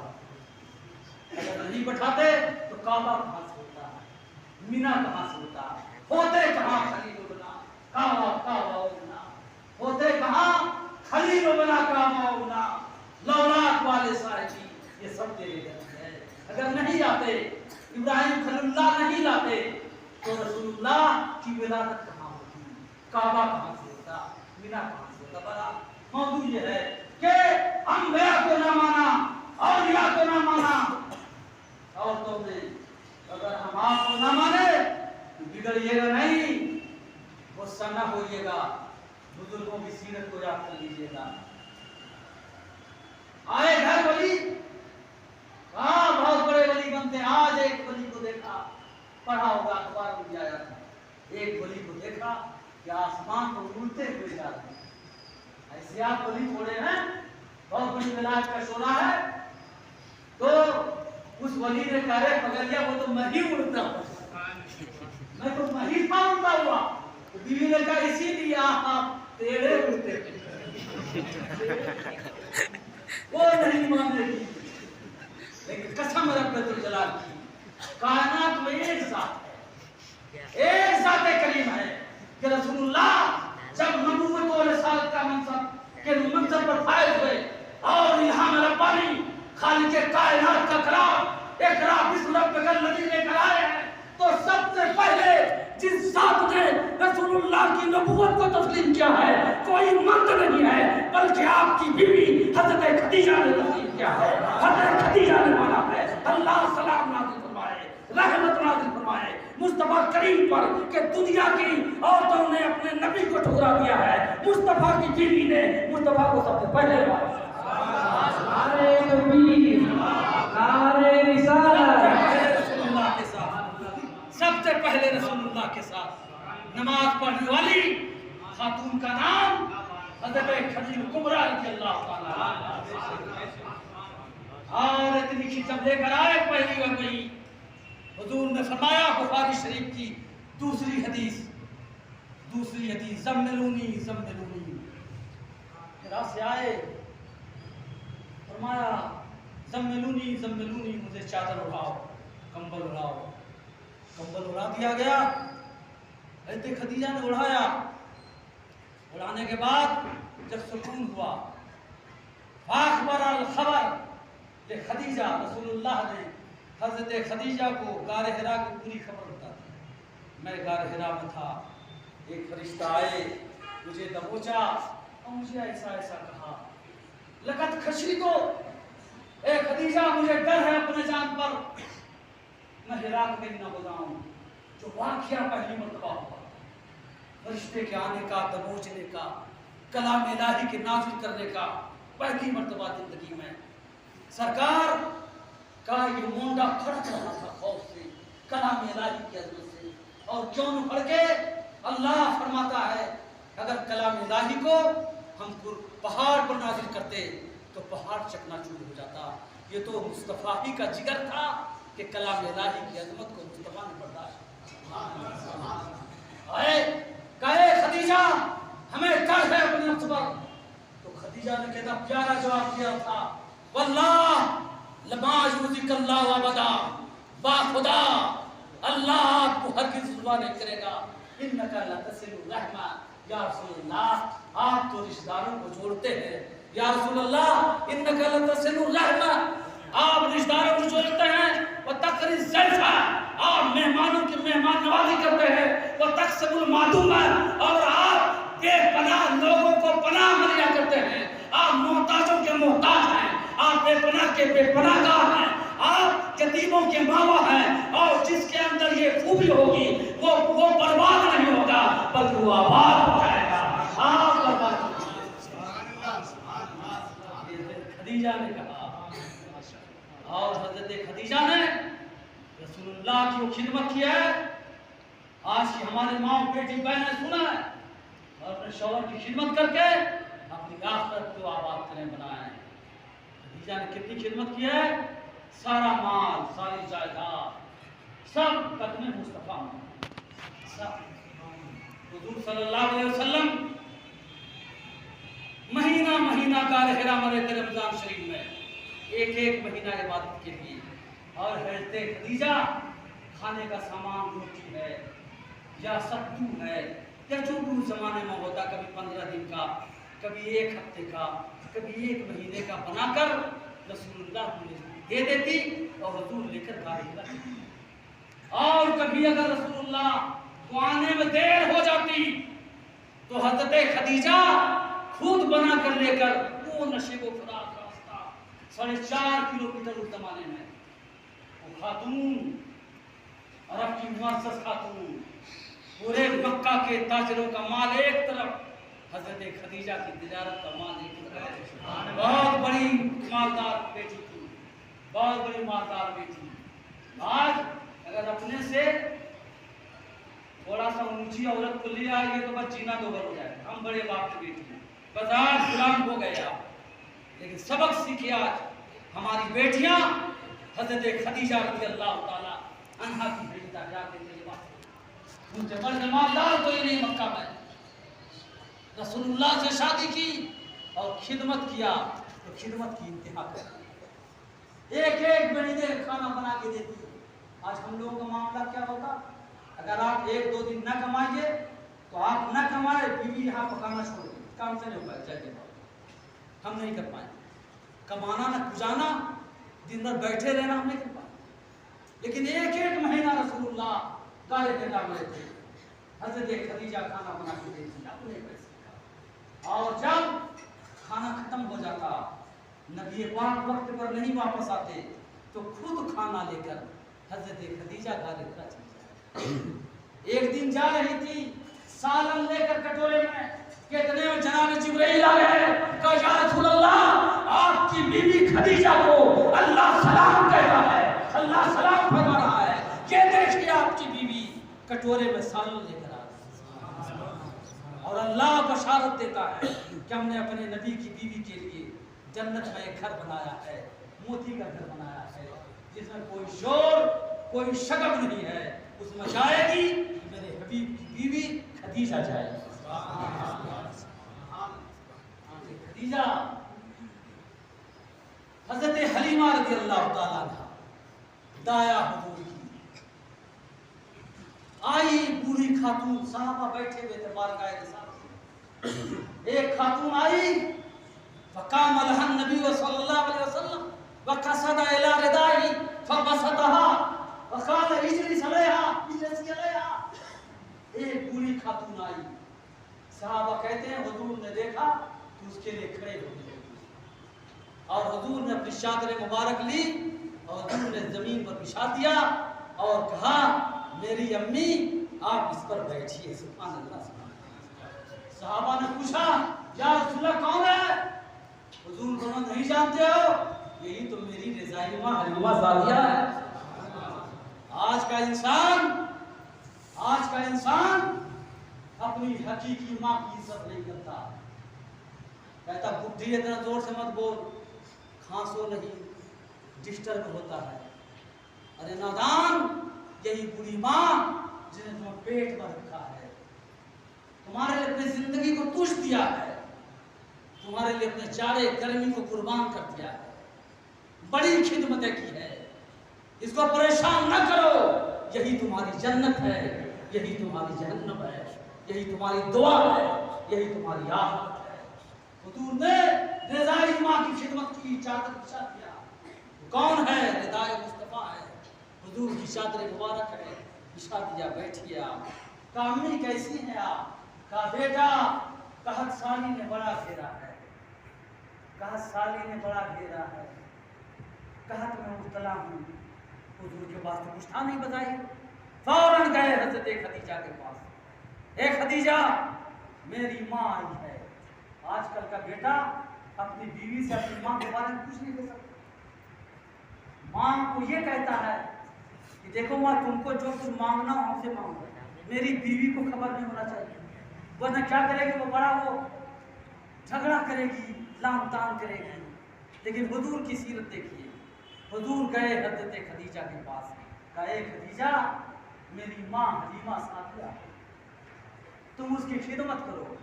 Speaker 1: अगर नहीं बैठाते तो काबा कहां से होता है। बिना कहां से होता, होते कहां खलील बना कावा कावा उना, होते कहां खलील बना कावा उना, लौलाद वाले साहिबी, ये सब तेरे घर है। अगर नहीं आते, इब्राहिम खलीलुल्लाह नहीं लाते, तो रसूलुल्लाह की विलादत कहां होती, काबा कहां से होता, बिना कहां से होता। बड़ा मौजूद ये है कि अंबिया को ना माना, औलिया को ना माना, और तुमने अगर हम आपको ना माने तो बिगड़िएगा नहीं, गुस्सा ना होइएगा, बुजुर्गों की सीरत को याद कर लीजिएगा। आए घर वली, बहुत बड़े वली बनते। आज एक वली को देखा, पढ़ा होगा अखबार में भी आया था, एक वली को देखा कि आसमान को उड़ते हुए जा रहे हैं। ऐसे आप वली थोड़े हैं, बहुत बड़ी विलायत का शोरा है। तो उस वली ने कहा पकड़ लिया, वो तो मैं ही उड़ता हूँ, मैं तो मैं ही था उड़ता हुआ। तो बीवी ने कहा इसीलिए आप टेढ़े उड़ते वो नहीं मानेगी, लेकिन कसम रब्बुल जलाल की, कायनात में एक साथ करीम है कि रसूलुल्लाह जब नबूवत और रिसालत का मंसब पर फायज हुए और इल्हाम रब्बानी खालिक कायनात का कलाम इकरा बिस्म रब्बिकल लज़ी लेकर आए हैं, तो सबसे पहले जिस ज़ात ने रसूलुल्लाह की नबूवत को तस्लीम किया है कोई मर्द नहीं है, बल्कि आपकी बीवी हज़रत खदीजा ने तस्लीम किया है। हज़रत खदीजा ने माना है। अल्लाह सलाम नाज़िल फरमाए, रहमत नाज़िल फरमाए मुस्तफा करीम पर कि दुनिया की औरतों ने अपने नबी को ठुकरा दिया है, मुस्तफा की बीवी ने मुस्तफा को सबसे पहले माना। नारे तकबीर, नारे रिसालत, रसूलुल्लाह के साथ, सबसे पहले रसूलुल्लाह के साथ नमाज पढ़ने वाली खातून का नाम हज़रत खदीजा कुबरा रज़ियल्लाहु ताला और इतनी खिदमत लेकर आए। पहली और गई हुजूर ने फरमाया, बुखारी शरीफ की दूसरी हदीस ज़म्मिलूनी ज़म्मिलूनी, फिर से आए फरमाया ज़म्मिलूनी ज़म्मिलूनी, मुझे चादर उड़ाओ, कंबल उड़ाओ। कंबल उड़ा दिया गया। हज़रत खदीजा ने उड़ाया। उड़ाने के बाद जब सुकून हुआ, अखबर खबर कि खदीजा, रसूलुल्लाह ने हज़रत खदीजा को गार हिरा की पूरी खबर बता दी। मैं गार हिरा में था, एक फरिश्ता आए, मुझे दबोचा और मुझे ऐसा ऐसा कहा, लकत खशी को ए खदीजा, मुझे डर है अपने जान पर, मैं हिरा में न हो जाऊं। जो वाक़या पहली मर्तबा हुआ, फरिश्ते के आने का, दबोचने का, कलाम इलाही के नाज़िल करने का पहली मर्तबा जिंदगी में, सरकार का ये मुंडा फड़क रहा था खौफ से, कलाम इलाही की अज़मत से। और क्यों न फड़के? अल्लाह फरमाता है अगर कलाम इलाही को हम पहाड़ पर नाज़िल करते तो पहाड़ चकनाचूर हो जाता। ये तो मुस्तफ़ा ही का जिगर था कि कलाम इलाही की अज़मत को मुस्तफ़ा ने बर्दाश्त कहे खदीजा हमें डर है अपने नफ्स पर। तो खदीजा ने कहता प्यारा जवाब दिया था, वल्लाह लमायुज़िकल्लाहु अबदा, बाखुदा अल्लाह आपको हरगिज़ जुल्म नहीं करेगा। इन्नका लतसिलुर रहमा, या रसूलल्लाह आप तो रिश्तेदारों को जोड़ते हैं। या रसूलल्लाह इन्नका लतसिलुर रहमा, आप रिश्तेदारों को जोड़ते हैं। व तकरिज़ ज़ैफ़ा, आप मेहमानों की मेहमान नवाजी करते हैं। व तक्सबुल मादूमा, और आप बेपनाह लोगों को पनाह मुहैया करते हैं। आप मोहताजों के मोहताज हैं, आप बेपनाह के बेपनाहगार हैं, आप यतीमों के मावा हैं। और जिसके अंदर ये खूबी होगी वो बर्बाद नहीं होगा बल्कि वो आबाद हो जाएगा। आप बर्बाद खदीजा ने कहा। और हज़रत खदीजा ने रसूलुल्लाह की खिदमत की है। आज की हमारे माँ बेटी बहनें सुना है और अपने शौहर की खिदमत करके अपनी आखिरत को आबाद करें, बनाएं। खदीजा ने कितनी खिदमत की है? सारा माल, सारी जायदाद सब कदम मुस्तफा में। हुजूर सल्लल्लाहु अलैहि वसल्लम महीना महीना गार हिरा में रहते रमजान शरीफ में, एक एक महीना इबादत के लिए। और हज़रत खदीजा खाने का सामान रोटी है या सत्तू है या जो भी उस जमाने में होता, कभी 15 दिन का, कभी 1 हफ्ते का, कभी 1 महीने का बनाकर रसूलुल्लाह को दे देती और हुजूर लेकर गाड़ी रखती। और कभी अगर रसूलुल्लाह को आने में देर हो जाती तो हज़रत खदीजा खुद बना कर लेकर वो नशे को खुराक रास्ता 4.5 किलोमीटर उस जमाने में वो खातून, अरब की मुअज़्ज़ज़ खातून, पूरे मक्का के ताजरों का माल एक तरफ, हज़रत खदीजा की तिजारत का माल एक तरफ। बहुत बड़ी मालदार बेटी थी, बहुत बड़ी मालदार बेटी। आज अगर अपने से थोड़ा सा ऊंची औरत को ले आएंगे तो बस जीना दोबर हो जाएगा। हम बड़े बाप की बेटी हैं, बस आज गुलाम हो गए आप। लेकिन सबक सीखे आज हमारी बेटियां हज़रत खदीजा रज़ी अल्लाह ताला अन्हा की बेटा जाके उनसे बड़े मालदार कोई नहीं मक्का में। रसूलुल्लाह से शादी की और खिदमत किया तो खिदमत की इंतहा कर एक महीने खाना बना के देती। आज हम लोगों का मामला क्या होता, अगर आप 1-2 दिन न कमाइए तो आप न कमाए, बीवी यहाँ पकाना छोड़ दें, काम से नहीं हो पाए, चाहिए हम नहीं कर पाए। कमाना न गुजाना, दिन भर बैठे रहना हम नहीं कर पाए। लेकिन एक महीना रसूलुल्लाह गाले पे डाले थे, हज़रत खदीजा खाना बना के देती अपने पैसे। और जब खाना खत्म हो जाता, नबी पाक वक्त पर नहीं वापस आते तो खुद खाना लेकर हज़रत खदीजा गाले पे चली। एक दिन जा रही थी सालन लेकर कटोरे में, कितने में जनाब जिब्राइल आ गए, कहा या रसूलल्लाह आपकी बीवी खदीजा को अल्लाह सलाम कहता है, अल्लाह सलाम फरमा रहा है। ये देखिए आपकी बीवी कटोरे में सालन लेकर आ रही है और अल्लाह बशारत देता है कि हमने अपने नबी की बीवी के लिए जन्नत में एक घर बनाया है, मोती का घर बनाया है, जिसमें कोई शोर कोई शगब नहीं है। उसमें जाएगी मेरे हबीब की बीवी खदीजा जाएगी। खदीजा हज़रत हलीमा रज़ी अल्लाह ताला अन्हा दाया हुजूर की आई, बूढ़ी खातून, साहबा बैठे हुए थे बारगाह के साथ। एक खातून आई, फकाम अलहन नबी सल्लल्लाहु अलैहि वसल्लम वकसदा इला रिदाई फबसतहा वकाल इजलिस अलैहा इजलिस अलैहा। एक बूढ़ी खातून आई, साहबा कहते हैं हुजूर ने देखा तो उसके लिए खड़े हो गए और हुजूर ने अपनी चादर मुबारक ली और हुजूर ने जमीन पर बिछा दिया और कहा मेरी अम्मी आप इस पर बैठिए। सुभान अल्लाह। साहबा ने पूछा या रसूलल्लाह कौन है? हुजूर को नहीं जानते हो, यही तो मेरी रज़ाई मां हलीमा सादिया है। आज का इंसान अपनी हकीकी मां की इज्जत नहीं करता। कहता बुद्धि इतना जोर से मत बोल, खांसो नहीं, डिस्टर्ब होता है। अरे नादान, यही बुरी मां जिन्हें तुम्हें पेट में रखा है, तुम्हारे लिए अपनी जिंदगी को तुझ दिया है, तुम्हारे लिए अपने चारे गर्मी को कुर्बान कर दिया है, बड़ी खिदमतें की है। इसको परेशान न करो, यही तुम्हारी जन्नत है, यही तुम्हारी जहन्नम है, यही तुम्हारी दुआ है, यही तुम्हारी आखिरत है। हुजूर ने रज़ाई मां की खिदमत की, चादर बिछा दिया। कौन है? रिदाए मुस्तफा है, हुजूर की चादर मुबारक है, बिछा दिया, बैठिए आप। कहा अम्मी कैसी हैं आप? कहा बेटा कहत साली ने बड़ा घेरा है, कहा साली ने बड़ा घेरा है, कहा मैं मुब्तला हूँ। हुजूर के पास तो कुछ था नहीं, बताइए। फौरन गए हज़रत खदीजा के पास। ए खदीजा, मेरी माँ आई है। आजकल का बेटा अपनी बीवी से अपनी माँ के बारे में कुछ नहीं कह सकता। माँ को ये कहता है कि देखो माँ, तुमको जो कुछ मांगना हो हमसे मांगो, मेरी बीवी को खबर नहीं होना चाहिए, वरना क्या करेगी वो, बड़ा वो झगड़ा करेगी, लाम ताम करेगी। लेकिन हुजूर की सीरत देखिए। हुजूर गए हज़रत खदीजा के पास, कहा ए खदीजा, मेरी माँ हलीमा सादिया है, तुम उसकी खिदमत करो।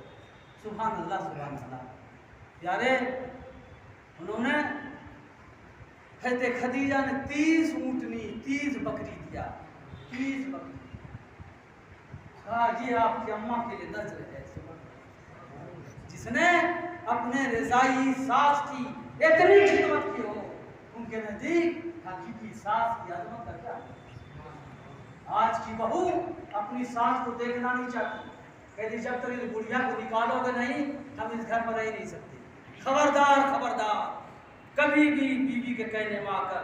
Speaker 1: सुभान अल्लाह, सुभान अल्लाह। प्यारे, उन्होंने हज़रत खदीजा ने 30 ऊँटनी 30 बकरी दिया प्लीज मत। कहा ये आपकी अम्मा के लिए नजर है, जिसने अपने रजाई सास की इतनी खिदमत की हो, उनके नजदीक हकीकी सास की अजमत का क्या। आज की बहू अपनी सास को देखना नहीं चाहती, कहती जब तक इस बुढ़िया को निकालोगे नहीं हम इस घर में रह नहीं सकते। खबरदार खबरदार, कभी भी बीवी के कहने में आकर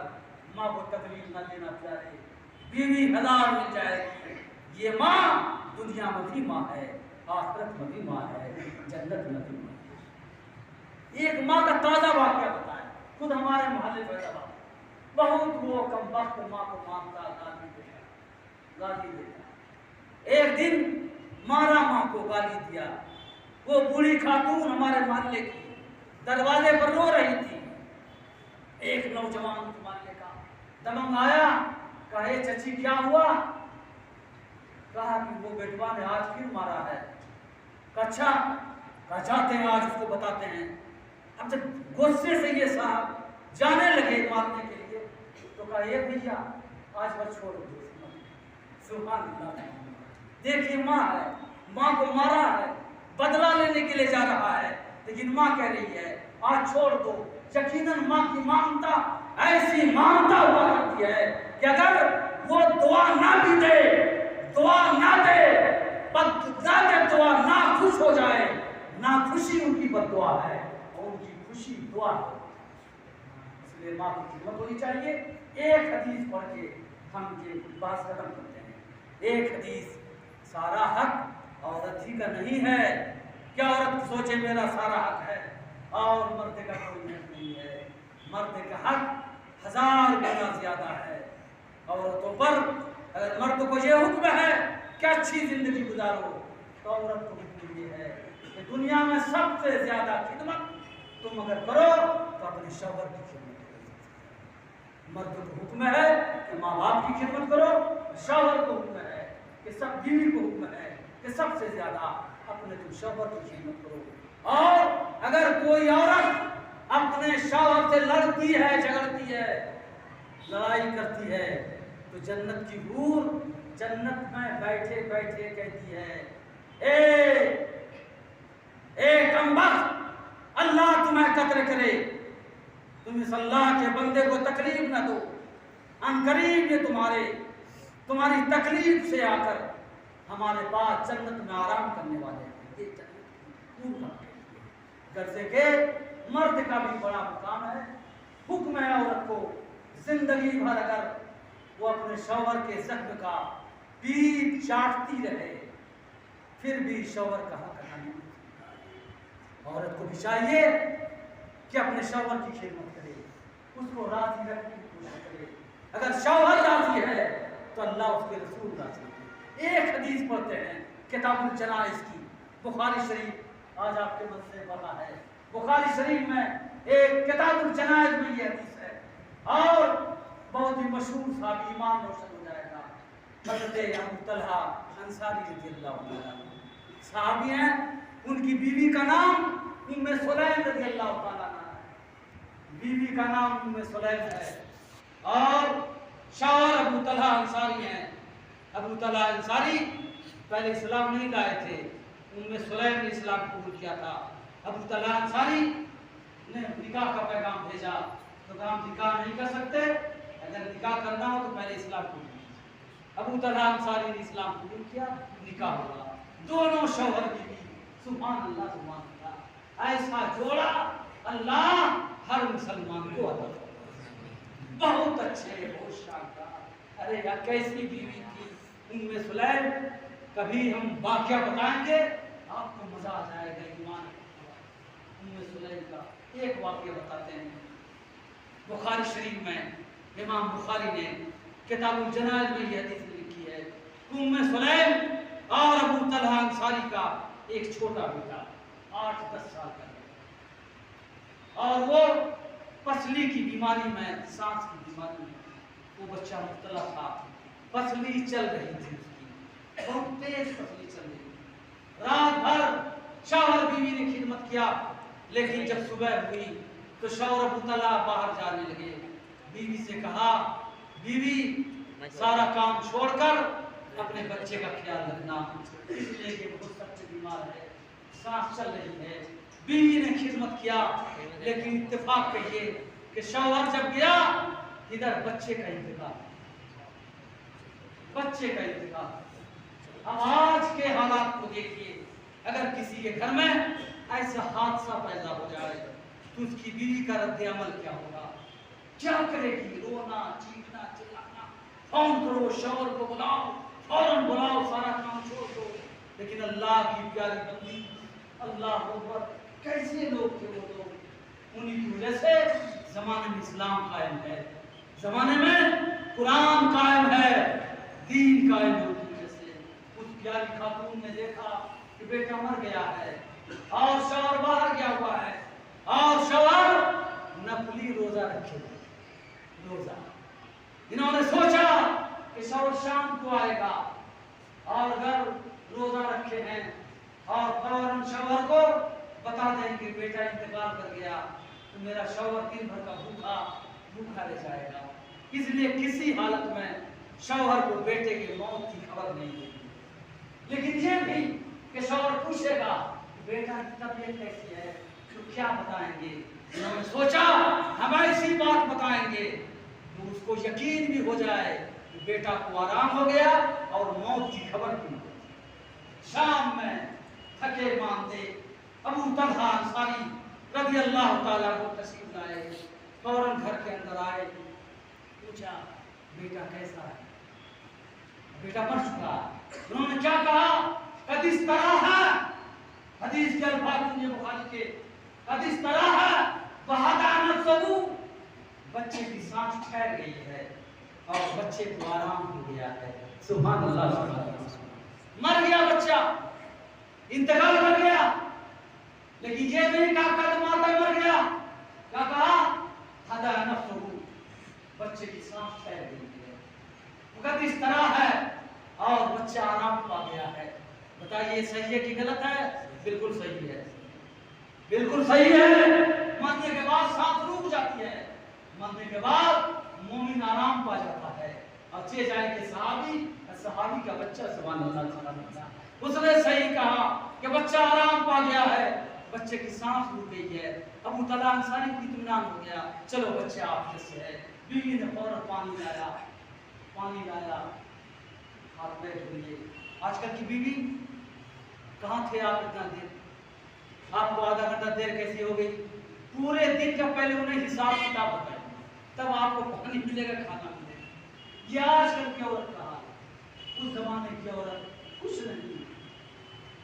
Speaker 1: माँ को तकलीफ न देना प्यारे। बीवी हजार मिल जाएगी, ये माँ दुनिया में भी माँ है, आखिरत में भी माँ है, जन्नत में भी माँ है। एक माँ का ताजा वाक्य बताएं, खुद हमारे मोहल्ले में बहुत वो कम वक्त माँ को मानता, गाली देता। एक दिन मारा माँ को, गाली दिया। वो बूढ़ी खातून हमारे मोहल्ले की दरवाजे पर रो रही थी। एक नौजवान मोहल्ले का दमंग आया, कहे चची क्या हुआ। कहा कि वो बेटवा ने आज फिर मारा है। अच्छा, जाते हैं आज उसको बताते हैं। अब जब गुस्से से ये साहब जाने लगे मारने के लिए, तो कहा ये भैया आज बस छोड़ दो। सुभान अल्लाह, देखिए माँ है, माँ को मारा है, बदला लेने के लिए जा रहा है, लेकिन माँ कह रही है आज छोड़ दो। यकीनन माँ की मानता ऐसी मानता हुआ करती है कि अगर वो दुआ ना भी दे, दुआ ना दे, दुआ ना खुश हो जाए, ना खुशी उनकी बद्दुआ है और उनकी खुशी दुआ है। इसलिए माँ की खिदमत होनी चाहिए। एक हदीस पढ़ के हम ये बात खत्म करते हैं। एक हदीस, सारा हक औरत ही का नहीं है। क्या औरत सोचे मेरा सारा हक है और मर्द का कोई हक नहीं है। मर्द का हक 1000 गुना ज्यादा है औरतों पर। अगर मर्द को ये हुक्म है कि अच्छी जिंदगी गुजारो, तो औरत को हुक्म ये है कि दुनिया में सबसे ज्यादा खिदमत तुम अगर करो तो अपने शौहर की खिदमत करो। मर्द को हुक्म है कि माँ बाप की खिदमत करो, शौहर को हुक्म है कि सब, बीवी को हुक्म है कि सबसे ज्यादा अपने तुम शौहर की खिदमत करो। और अगर कोई औरत अपने शौहर से लड़ती है, झगड़ती है, लड़ाई करती है, तो जन्नत की हूर जन्नत में बैठे बैठे कहती है ए कमबख्त, अल्लाह तुम्हें कत्ल करे, तुम इस अल्लाह के बंदे को तकलीफ न दो। अनकरीब ये तुम्हारी तकलीफ से आकर हमारे पास जन्नत में आराम करने वाले हैं। ये जन्नत गर्जे के मर्द का भी बड़ा मुकाम है। हुक्म है औरत को जिंदगी भर अगर वो अपने शौहर के जख्म का पीठ चाटती रहे, फिर भी शौहर का हक अदा नहीं। औरत को भी चाहिए कि अपने शौहर की खिदमत करे, उसको राजी रखने की कोशिश करे। अगर शौहर राजी है तो अल्लाह उसके रसूल राजी है। एक हदीस पढ़ते हैं किताबुल जनाइज की, बुखारी शरीफ आज आपके मन से पढ़ा है। बुखारी शरीफ में एक किताबुल जनाइज में ये हदीस है और बहुत ही मशहूर साहब, ईमान रोशन हो जाएगा। हज़रत अबू तलहा अंसारी रज़ियल्लाहु अन्हु साहबी हैं, उनकी बीवी का नाम उम्मे सुलैम रज़ियल्लाहु ताला अन्हा है। बीवी का नाम उम्मे सुलैम है और शौहर अबू तलहा अंसारी हैं। अबू तलहा अंसारी पहले इस्लाम नहीं लाए थे, उम्मे सुलैम ने इस्लाम कबूल किया था। अबू तलहा अंसारी ने निकाह का पैगाम भेजा, तो हम निकाह नहीं कर सकते, अगर निकाह करना हो तो पहले इस्लाम कबूल कीजिए। अबू तलहा अंसारी ने इस्लाम कबूल किया, निकाह हुआ, दोनों शौहर बीवी। सुभान अल्लाह, सुभान अल्लाह, ऐसा जोड़ा अल्लाह हर मुसलमान को अता करे। बहुत अच्छे, बहुत शानदार। अरे यार कैसी बीवी थी उम्मे सुलैम, कभी हम वाकया बताएंगे आपको मजा आ जाएगा। ईमान उम्मे सुलैम का एक वाकया बताते हैं। बुखारी शरीफ में इमाम बुखारी ने किताबुल जनाइज में यह हदीस लिखी है। उम्मे सुलैम और अबू तलहा अंसारी का एक छोटा बेटा 8-10 साल का, और वो पसली की बीमारी में, सांस की बीमारी में वो बच्चा मुब्तला था। पसली चल रही थी उसकी, बहुत तेज पसली चल रही थी। रात भर शौहर बीवी ने खिदमत किया, लेकिन जब सुबह हुई तो शौहर अबू तलहा बाहर जाने लगे। बीवी से कहा, बीवी सारा काम छोड़कर अपने बच्चे का ख्याल रखना। इसलिए कि बहुत सख्त बीमार है, सांस चल रही है, बीवी ने खिदमत किया, लेकिन इत्तेफाक कहिए कि शौहर जब गया इधर बच्चे का इंतजार, बच्चे का इंतजार। अब आज के हालात को देखिए, अगर किसी के घर में ऐसा हादसा पैदा हो जाए तो उसकी बीवी का रद्द अमल क्या होगा, क्या करेगी? रोना, चीखना, चिल्लाना, फोन करो, शौहर को बुलाओ, फौरन बुलाओ, सारा काम छोड़ दो। लेकिन अल्लाह की प्यारी बंदी, अल्लाह अकबर, कैसे लोग थे वो लोग, उन्हीं की वजह से जमाने में इस्लाम कायम है, जमाने में कुरान कायम है, दीन कायम है। उनकी वजह से उस प्यारी खातून ने देखा कि बेटा मर गया है और शौहर बाहर गया हुआ है, और शौहर नफली रोजा रखे, रोजा। इन्होंने सोचा कि शौहर शाम को आएगा और अगर रोजा रखे हैं और फौरन शौहर को बता देंगे बेटा इंतकाल कर गया तो मेरा शौहर दिन भर का भूखा भूखा रह जाएगा। इसलिए किसी हालत में शौहर को बेटे की मौत की खबर नहीं देगी। लेकिन ये भी कि शौहर पूछेगा बेटा की तबीयत कैसी है तो क्या बताएंगे। उन्होंने सोचा हम ऐसी बात बताएंगे तो उसको यकीन भी हो जाए कि बेटा को आराम हो गया और मौत की खबर भी नहीं। शाम में थके मानते अबू तलहा अंसारी रज़ी अल्लाह ताला को तशरीफ लाए, फौरन घर के अंदर आए, पूछा बेटा कैसा है, बेटा मर चुका। उन्होंने क्या कहा, हदीस तरह है, हदीस के अल्फाज सुनिए बुखारी के, हदीस तरह है बहादान सबू, बच्चे की सांस ठहर गई है और बच्चे को आराम हो गया है। सुभान अल्लाह, मर गया बच्चा, इंतकाल कर गया, लेकिन ये नहीं कहा कद माता मर गया, क्या कहा हदा नफ्सहू, बच्चे की सांस ठहर गई है, वक्त इस तरह है और बच्चा आराम पा गया है। बताइए सही है कि गलत है? बिल्कुल सही है, बिल्कुल सही है। मरने के बाद सांस रुक जाती है, मरने के बाद मोमिन आराम पा जाता है। अब चे जाए कि सहाबी का बच्चा सुभान अल्लाह, उसने सही कहा कि बच्चा आराम पा गया है, बच्चे की सांस रुक गई है। अबू तलहा अंसारी को इत्मीनान हो गया, चलो बच्चे आपके से है। बीवी ने फौरन पानी लाया, हाथ पैर धोइए। आजकल की बीवी, कहाँ थे आप इतना देर, आपको आधा घंटा देर कैसी हो गई? पूरे दिन का पहले उन्हें हिसाब किताब बताइए, तब आपको पानी मिलेगा, खाना मिलेगा। ये आजकल की औरत का हाल, उस जमाने की औरत कुछ नहीं।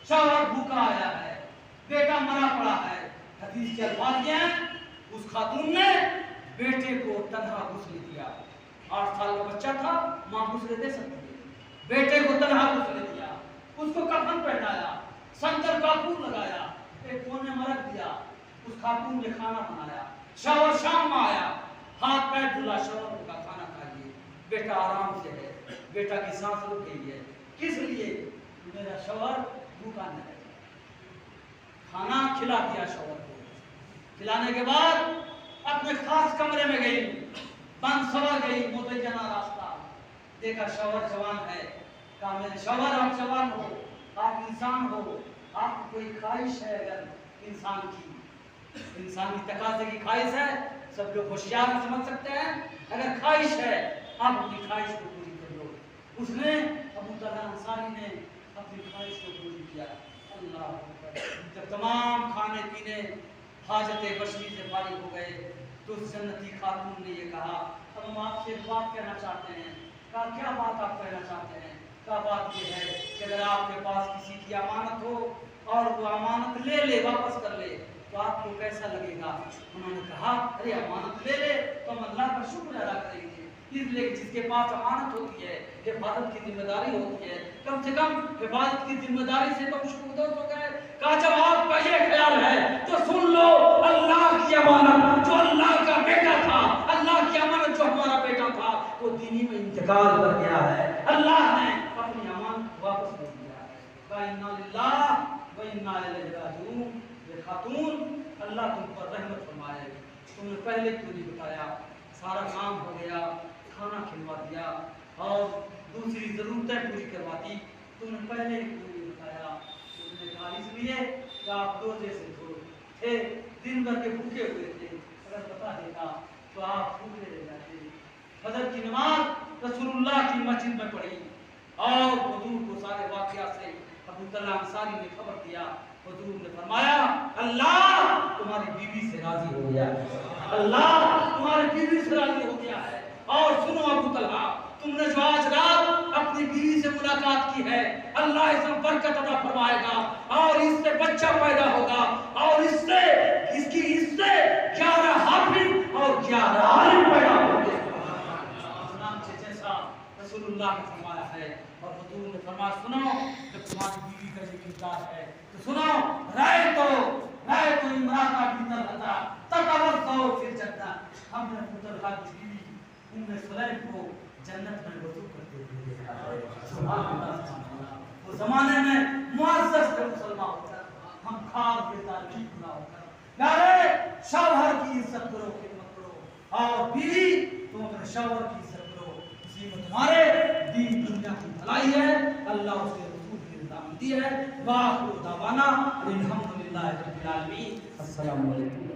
Speaker 1: शौहर भूखा आया है, बेटा मरा पड़ा है, हदीस के अल्फाज हैं, उस खातून ने बेटे को तन्हा गुस्ल दिया। 8 साल का बच्चा था, मां गुस्ल दे सकती है, बेटे को तन्हा गुस्ल दिया, उसको कफन पहनाया, संकर कापूर लगाया, एक कोने में रख दिया, उस खातून ने खाना बनाया। शौहर शाम में आया, हाथ पैर धुला, शौहर का खाना खाइए, बेटा आराम से है, बेटा की सांस रुक गई है। किस लिए? मेरा शौहर भूखा नहीं है। खाना खिला दिया शौहर को, खिलाने के बाद अपने खास कमरे में गई, बंद सवा गई, मुतय्यना रास्ता देखा, शौहर जवान है, कहा मेरे शौहर आप जवान हो, आप इंसान हो, आपको कोई ख्वाहिश है अगर इंसान की, इंसानी तकाज़े की ख्वाहिश है, सब लोग होशियार समझ सकते हैं, अगर ख्वाहिश है आप अपनी ख्वाहिश को पूरी कर लो। उसने, अबू तलहा अंसारी ने अपनी ख्वाहिश को पूरी किया। अल्लाह, जब तमाम खाने पीने हाजत बशरी से फारिग हो गए तो उस जन्नती खातून ने ये कहा, अब हम आपसे एक बात कहना चाहते हैं। कहा क्या बात आप कहना चाहते हैं? कहा बात ये है कि अगर आपके पास किसी की अमानत हो और वो अमानत ले ले, वापस कर ले, तो आपको कैसा लगेगा? उन्होंने कहा अरे अमानत ले ले तो हम अल्लाह का शुक्र अदा करेंगे, इसलिए जिसके पास अमानत होती है, हिफाजत की जिम्मेदारी होती है, कम से कम हिफाजत की जिम्मेदारी से तो शुक्र हो गए। कहा जब आपका ये ख्याल है तो सुन लो, अल्लाह की अमानत जो अल्लाह का बेटा था, अल्लाह की अमानत जो हमारा बेटा था, वो दीनी में इंतकाल कर गया है, अल्लाह ने अपनी अमानत वापस ले दिया है। कहा इन्ना लिल्लाह व इन्ना इलैहि राजिऊन। ये खातून, अल्लाह तुम पर रहमत फरमाए, तुमने पहले क्यों नहीं बताया? सारा काम हो गया, खाना खिलवा दिया, और दूसरी जरूरतें पूरी करवा दी। तुमने पहले ही क्यों बताया? तुमने कहा इसलिए कि आप रोजे से दूर थे, दिन भर के भूखे हुए थे। अगर बता देता तो आप भूखे रह जाते। फजर की नमाज रसूलुल्लाह की मस्जिद में पढ़ी और हुजूर को सारे वाकया से अबू तल्हा अंसारी ने खबर दिया। हुजूर ने फरमाया अल्लाह तुम्हारी बीवी से राजी हो गया है, अल्लाह तुम्हारी बीवी से राजी हो गया है। और सुनो अबू तल्हा, तुमने जो आज रात अपनी बीवी से मुलाकात की है, अल्लाह इसमें बरकत अता फरमाएगा और इससे बच्चा पैदा होगा और इससे 11 हाफिज और 11 आलिम पैदा होंगे। जैसा रसूलुल्लाह ने फरमाया है। और हुजूर ने फरमाया सुनो, जब तुम्हारी बीवी का ये इनकार है तो सुनो, राय तो इमराता भीतर रहता ततवस्सौ फिल जन्नत। हमने अबू तल्हा की बीवी उम्मे सुलैम को जन्नत में वजू करते हुए देखा है। सुभान अल्लाह। उस जमाने में मुअज़्ज़ज़ थे मुसलमान होकर, हम खास बेदार भी खुदा होकर यारे शौहर की इज्जत करो, खिदमत करो और बीवी तुम अपने शौहर की इज्जत करो। इसी में तुम्हारे दीन दुनिया की भलाई है, अल्लाह उसके रसूल की रज़ामंदी है। वाखिरु दावाना अल्हम्दुलिल्लाहि रब्बिल आलमीन। अस्सलामु अलैकुम।